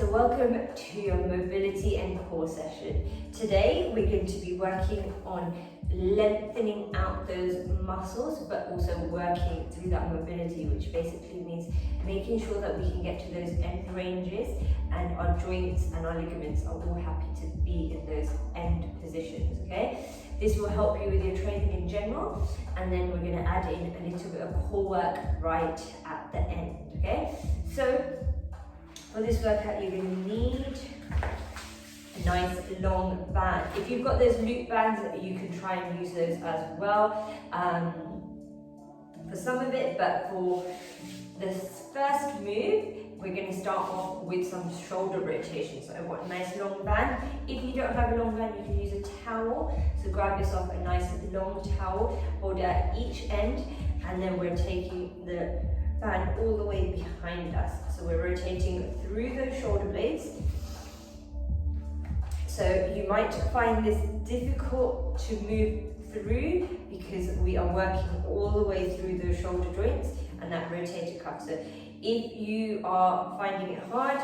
So welcome to your mobility and core session. Today we're going to be working on lengthening out those muscles, but also working through that mobility, which basically means making sure that we can get to those end ranges and our joints and our ligaments are all happy to be in those end positions, okay? This will help you with your training in general, and then we're going to add in a little bit of core work right at the end, okay? So for this workout, you're going to need a nice long band. If you've got those loop bands, you can try and use those as well for some of it, but for this first move, we're going to start off with some shoulder rotations. So I want a nice long band. If you don't have a long band, you can use a towel. So grab yourself a nice long towel, hold it at each end, and then we're taking the band all the way behind us. So we're rotating through those shoulder blades. So you might find this difficult to move through because we are working all the way through those shoulder joints and that rotator cuff. So if you are finding it hard,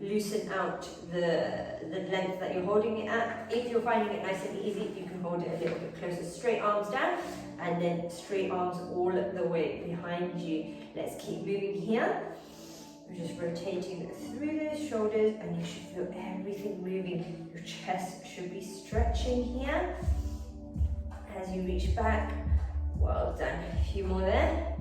loosen out the length that you're holding it at. If you're finding it nice and easy, you can hold it a little bit closer. Straight arms down and then straight arms all the way behind you. Let's keep moving here. We're just rotating through those shoulders and you should feel everything moving. Your chest should be stretching here as you reach back. Well done. A few more there.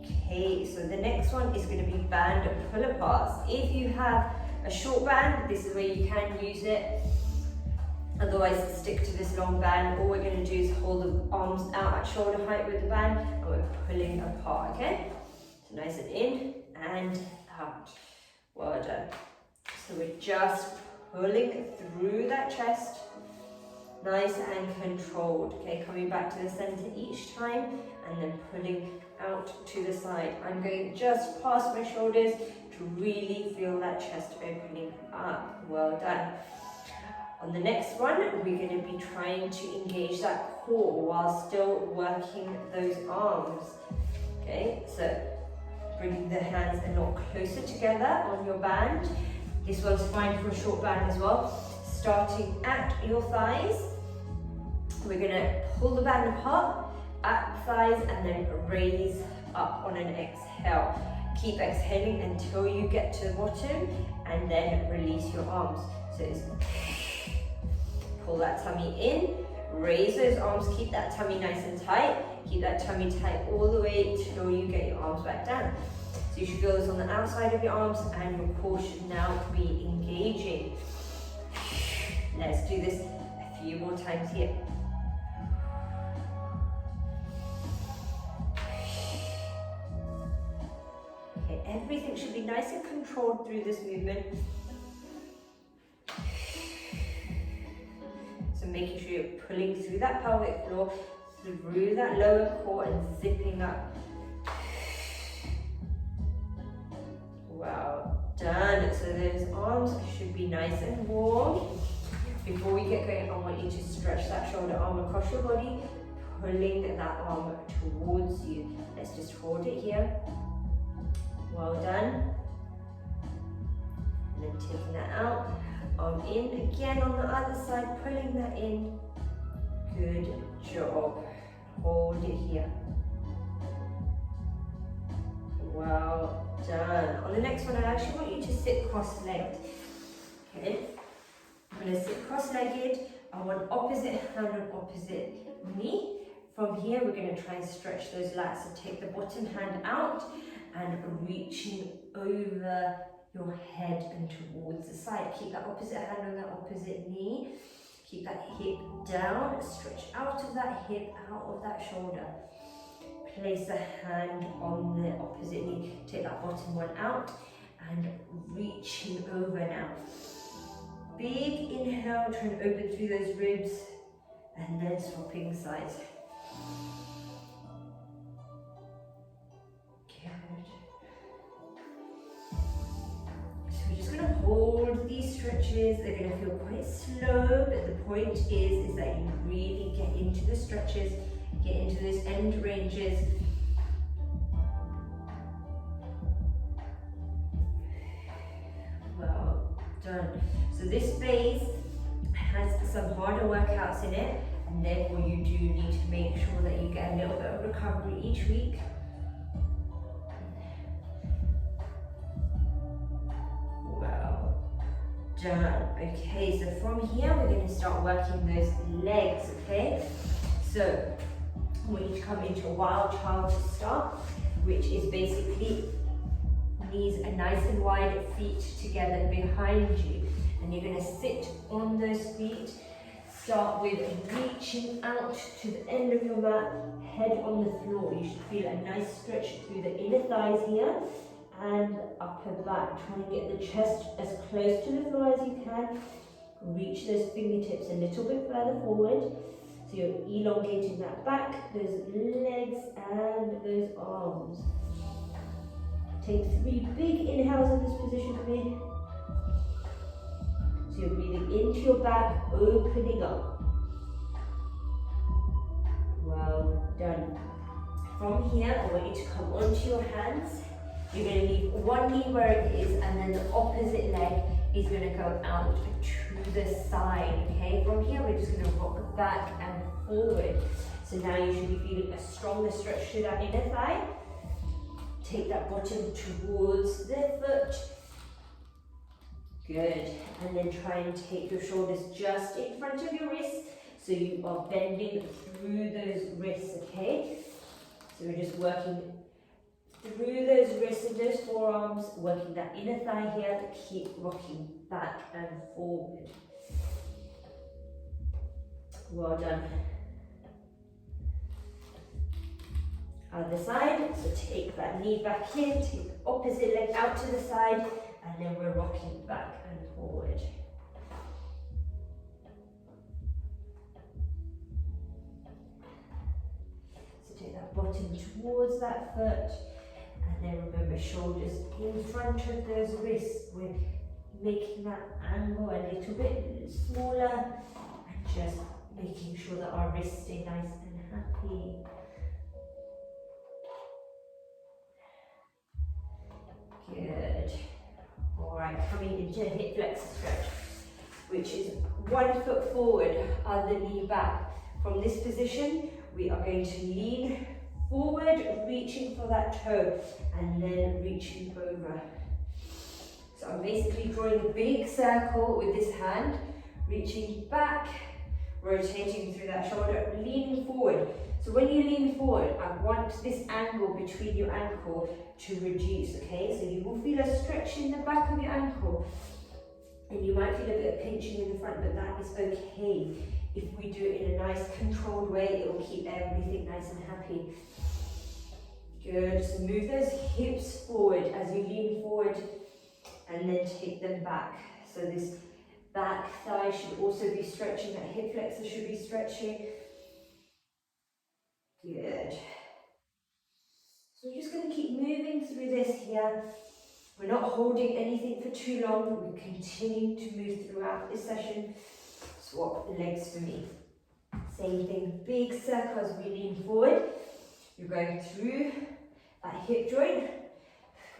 Okay, so the next one is going to be band pull-aparts. If you have a short band, this is where you can use it. Otherwise, stick to this long band. All we're going to do is hold the arms out at shoulder height with the band and we're pulling apart, okay? So nice and in and out. Well done. So we're just pulling through that chest. Nice and controlled, okay? Coming back to the center each time and then pulling out to the side. I'm going just past my shoulders to really feel that chest opening up. Well done. On the next one, we're going to be trying to engage that core while still working those arms. Okay, so bringing the hands a lot closer together on your band. This one's fine for a short band as well. Starting at your thighs, we're going to pull the band apart at the thighs and then raise up on an exhale. Keep exhaling until you get to the bottom and then release your arms. So it's pull that tummy in, raise those arms, keep that tummy nice and tight, keep that tummy tight all the way till you get your arms back down. So you should feel this on the outside of your arms and your core should now be engaging. Let's do this a few more times here. Okay, everything should be nice and controlled through this movement. So making sure you're pulling through that pelvic floor, through that lower core and zipping up. Well done. So those arms should be nice and warm. Before we get going, I want you to stretch that shoulder arm across your body, pulling that arm towards you. Let's just hold it here. Well done. And then taking that out. Arm in again on the other side, pulling that in. Good job. Hold it here. Well done. On the next one, I actually want you to sit cross-legged. Okay. I'm going to sit cross-legged. I want opposite hand on opposite knee. From here, we're going to try and stretch those lats. So take the bottom hand out and reaching over your head and towards the side. Keep that opposite hand on that opposite knee. Keep that hip down. Stretch out of that hip, out of that shoulder. Place a hand on the opposite knee. Take that bottom one out and reaching over now. Big inhale, try and open through those ribs and then swapping sides. Hold these stretches. They're going to feel quite slow, but the point is that you really get into the stretches, get into those end ranges. Done. So this phase has some harder workouts in it, and therefore you do need to make sure that you get a little bit of recovery each week. Wow. Done. Okay, so from here we're going to start working those legs, okay? So we need to come into a wild child to start, which is basically knees are nice and wide, feet together behind you, and you're going to sit on those feet. Start with reaching out to the end of your mat, head on the floor. You should feel a nice stretch through the inner thighs here and upper back. Trying to get the chest as close to the floor as you can. Reach those fingertips a little bit further forward. So you're elongating that back, those legs and those arms. Take 3 big inhales in this position for me. So you're breathing into your back, opening up. Well done. From here, I want you to come onto your hands. You're going to leave one knee where it is, and then the opposite leg is going to go out to the side, okay? From here, we're just going to rock back and forward. So now you should be feeling a stronger stretch to that inner thigh. Take that bottom towards the foot. Good. And then try and take your shoulders just in front of your wrists, so you are bending through those wrists, okay? So we're just working through those wrists and those forearms, working that inner thigh here. Keep rocking back and forward. Well done. Other side, so take that knee back in, take the opposite leg out to the side, and then we're rocking back and forward. So take that bottom towards that foot, and then remember shoulders in front of those wrists. We're making that angle a little bit smaller, and just making sure that our wrists stay nice and happy. Good. Alright, coming into a hip flexor stretch, which is 1 foot forward, other knee back. From this position, we are going to lean forward, reaching for that toe, and then reaching over. So I'm basically drawing a big circle with this hand, reaching back, rotating through that shoulder, leaning forward. So when you lean forward, I want this angle between your ankle to reduce, okay? So you will feel a stretch in the back of your ankle, and you might feel a bit of pinching in the front, but that is okay. If we do it in a nice controlled way, it will keep everything nice and happy. Good, so move those hips forward as you lean forward, and then take them back. So this back thigh should also be stretching, that hip flexor should be stretching. Good. So we're just going to keep moving through this here. We're not holding anything for too long. We're continuing to move throughout this session. Swap the legs for me. Same thing, big circle as we lean forward. You're going through that hip joint,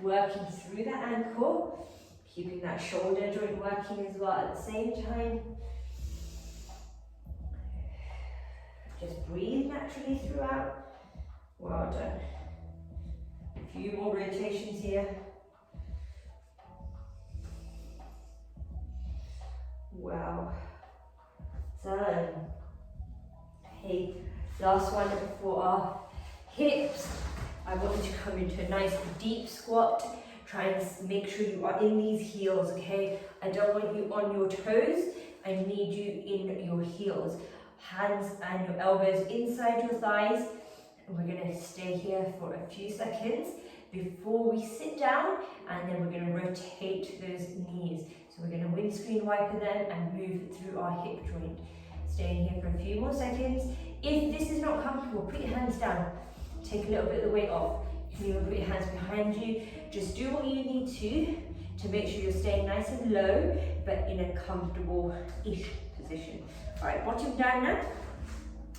working through that ankle, keeping that shoulder joint working as well at the same time. Just breathe naturally throughout. Well done. A few more rotations here. Wow. Done. Okay, last one for our hips. I want you to come into a nice deep squat. Try and make sure you are in these heels, okay? I don't want you on your toes. I need you in your heels. Hands and your elbows inside your thighs. And we're going to stay here for a few seconds before we sit down, and then we're going to rotate those knees. So we're going to windscreen wiper them and move through our hip joint. Staying here for a few more seconds. If this is not comfortable, put your hands down. Take a little bit of the weight off. You can even put your hands behind you. Just do what you need to make sure you're staying nice and low, but in a comfortable-ish position. All right, bottom down now.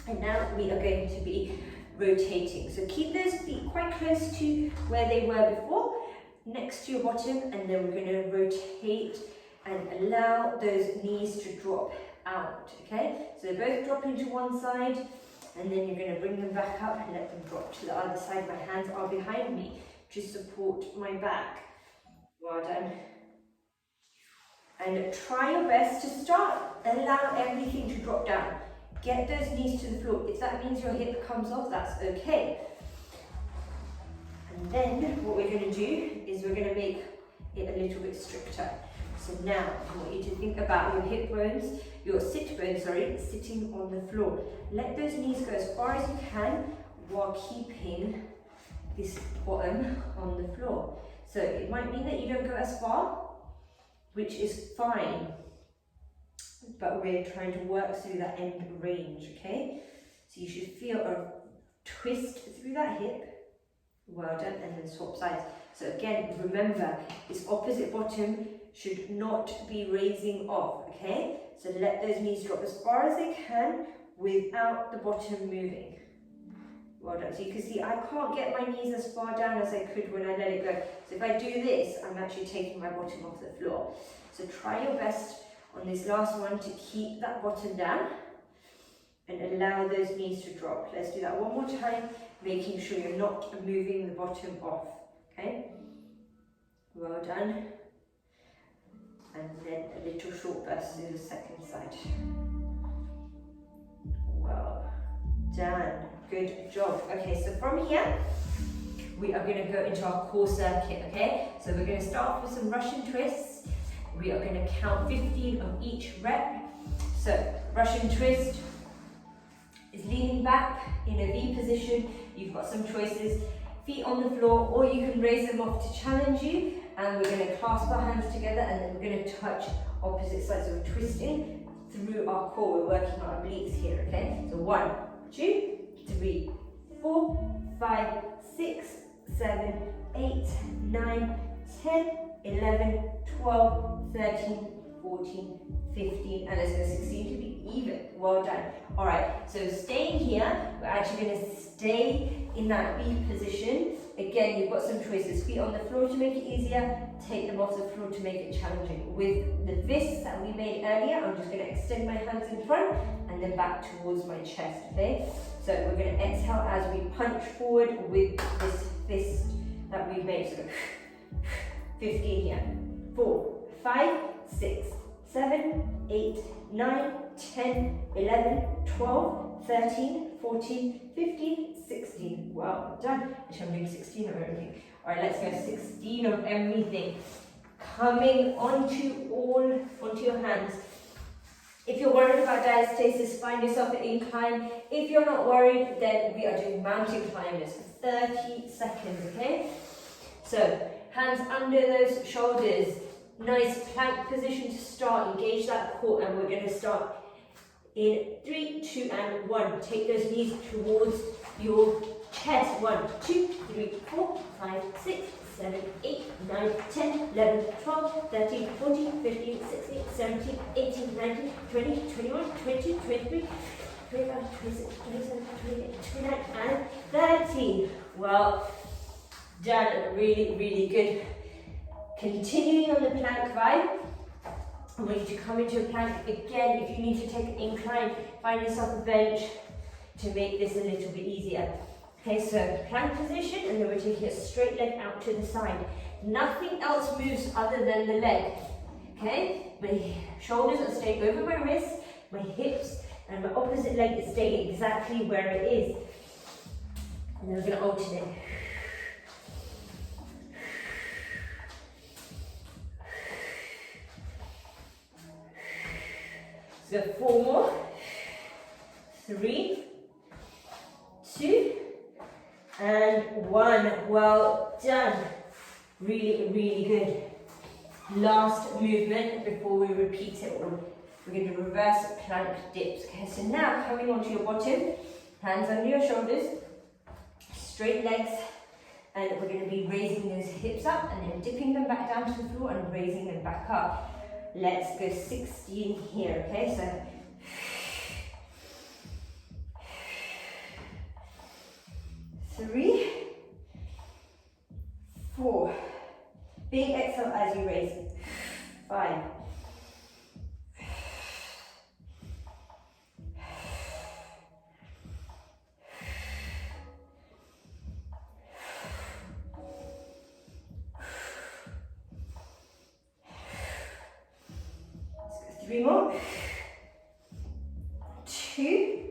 And now we are going to be rotating. So keep those feet quite close to where they were before, next to your bottom, and then we're going to rotate and allow those knees to drop out, okay? So they're both dropping to one side, and then you're going to bring them back up and let them drop to the other side. My hands are behind me to support my back. Well done. And try your best to start. Allow everything to drop down. Get those knees to the floor. If that means your hip comes off, that's okay. And then what we're going to do is we're going to make it a little bit stricter. So now I want you to think about your hip bones, your sit bones, sitting on the floor. Let those knees go as far as you can while keeping this bottom on the floor. So it might mean that you don't go as far, which is fine, but we're trying to work through that end range, okay? So you should feel a twist through that hip. Well done, and then swap sides. So again, remember, this opposite bottom should not be raising off, okay? So let those knees drop as far as they can without the bottom moving. Well done. So you can see I can't get my knees as far down as I could when I let it go. So if I do this, I'm actually taking my bottom off the floor. So try your best on this last one to keep that bottom down and allow those knees to drop. Let's do that one more time, making sure you're not moving the bottom off, okay? Well done. And then a little short burst to the second side. Well done. Good job. Okay, so from here, we are going to go into our core circuit, okay? So we're going to start with some Russian twists. We are going to count 15 of each rep. So Russian twist is leaning back in a V position. You've got some choices. Feet on the floor, or you can raise them off to challenge you. And we're going to clasp our hands together, and then we're going to touch opposite sides. So we're twisting through our core. We're working on our obliques here, okay? So 1, 2, 3, 4, 5, 6, 7, 8, 9, 10, 11, 12, 13, 14, 15, and let's go 16 to be even. Well done. All right, so staying here, we're actually going to stay in that V position. Again, you've got some choices. Feet on the floor to make it easier, take them off the floor to make it challenging. With the fists that we made earlier, I'm just going to extend my hands in front and then back towards my chest, okay? So we're going to exhale as we punch forward with this fist that we've made. So 15 here. 4, 5, 6, 7, 8, 9, 10, 11, 12, 13, 14, 15, 16. Well done. Actually, I'm doing 16 of everything. All right, let's go 16 of everything. Coming onto your hands. If you're worried about diastasis, find yourself an incline. If you're not worried, then we are doing mountain climbers for 30 seconds, okay? So, hands under those shoulders. Nice plank position to start. Engage that core, and we're going to start in 3, 2, and 1. Take those knees towards your chest. 1, 2, 3, 4, 5, 6, 7, 8, 9, 10, 11, 12, 13, 14, 15, 16, 17, 18, 19, 20, 21, 22, 23, 25, 26, 27, 28, 29, and 30. Well done. Really, really good. Continuing on the plank vibe, I want you to come into a plank. Again, if you need to take an incline, find yourself a bench to make this a little bit easier. Okay, so plank position, and then we're taking a straight leg out to the side. Nothing else moves other than the leg. Okay, my shoulders are staying over my wrists, my hips, and my opposite leg is staying exactly where it is. And then we're going to alternate. So 4 more, 3, 2, and 1. Well done. Really, really good. Last movement before we repeat it all. We're going to reverse plank dips. Okay, so now coming onto your bottom, hands under your shoulders, straight legs, and we're going to be raising those hips up and then dipping them back down to the floor and raising them back up. Let's go 16 here, okay? So 3, 4. Big exhale as you raise. 5, 3 more. 2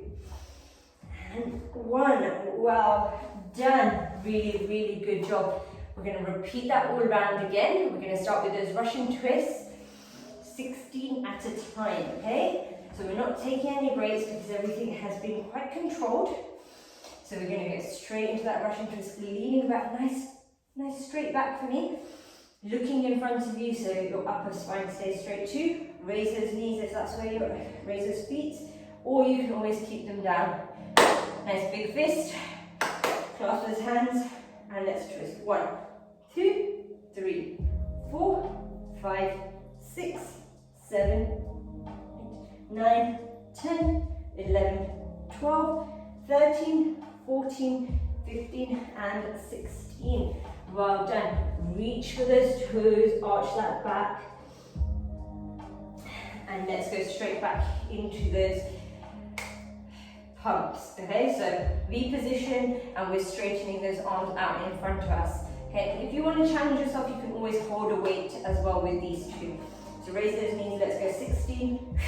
and 1. Well done. Really, really good job. We're going to repeat that all round again. We're going to start with those Russian twists, 16 at a time, okay? So we're not taking any breaks because everything has been quite controlled. So we're going to go straight into that Russian twist, leaning back, nice straight back for me. Looking in front of you so your upper spine stays straight too. Raise those knees if that's where you're, raise those feet. Or you can always keep them down. Nice big fist. Clasp those hands and let's twist. 1, 2, 3, 4, 5, 6, 7, 8, 9, 10, 11, 12, 13, 14, 15 and 16. Well done. Reach for those toes, arch that back. And let's go straight back into those pumps. Okay, so V position and we're straightening those arms out in front of us. Okay, if you want to challenge yourself, you can always hold a weight as well with these two. So raise those knees, let's go 16,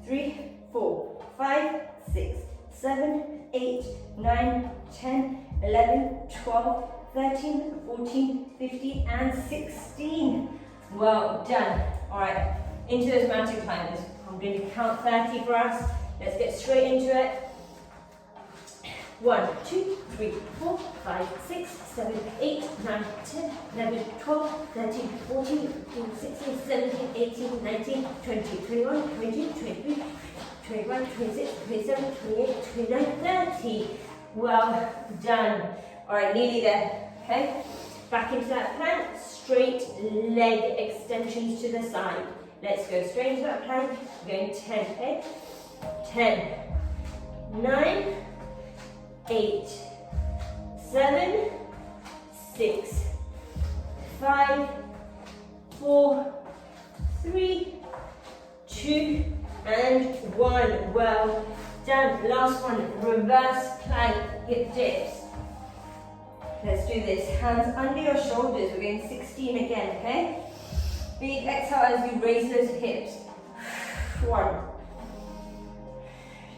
3, 4, 5, 6, 7, 8, 9, 10, 11, 12, 13, 14, 15 and 16. Well done. Alright, into those mountain climbers. I'm going to count 30 for us. Let's get straight into it. 1, 2, 3, 4, 5, 6, 7, 8, 9, 10, 11, 12, 13, 14, 15, 16, 17, 18, 19, 20, 21, 22, 23, 21, 26, 27, 28, 29, 30. Well done. Alright, nearly there. Okay, back into that plank, straight leg extensions to the side. Let's go straight into that plank. We're going 10, okay? 10, 9, 8, 7, 6, 5, 4, 3, 2, and 1. Well done. Last one, reverse plank, hip dips. Let's do this. Hands under your shoulders. We're going 16 again, okay? Big exhale as you raise those hips. 1,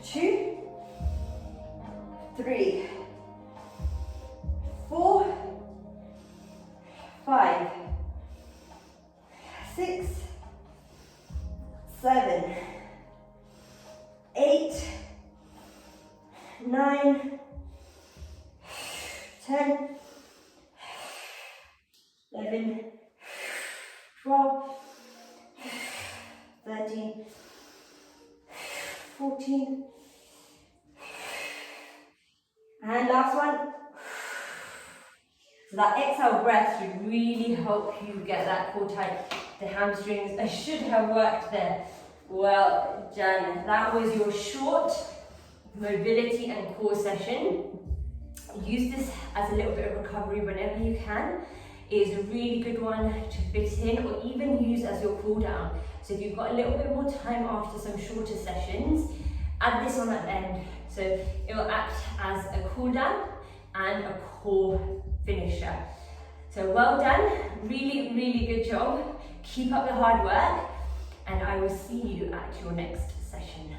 2, 3, 4, 5, 6, 7, 8, 9, 10, 11, 12, 13, 14, and last one. So that exhale breath should really help you get that core tight. The hamstrings, I should have worked there. Well done. That was your short mobility and core session. Use this as a little bit of recovery whenever you can. It is a really good one to fit in or even use as your cool down. So if you've got a little bit more time after some shorter sessions, add this on at the end. So it will act as a cool down and a core finisher. So well done, really, really good job. Keep up the hard work and I will see you at your next session.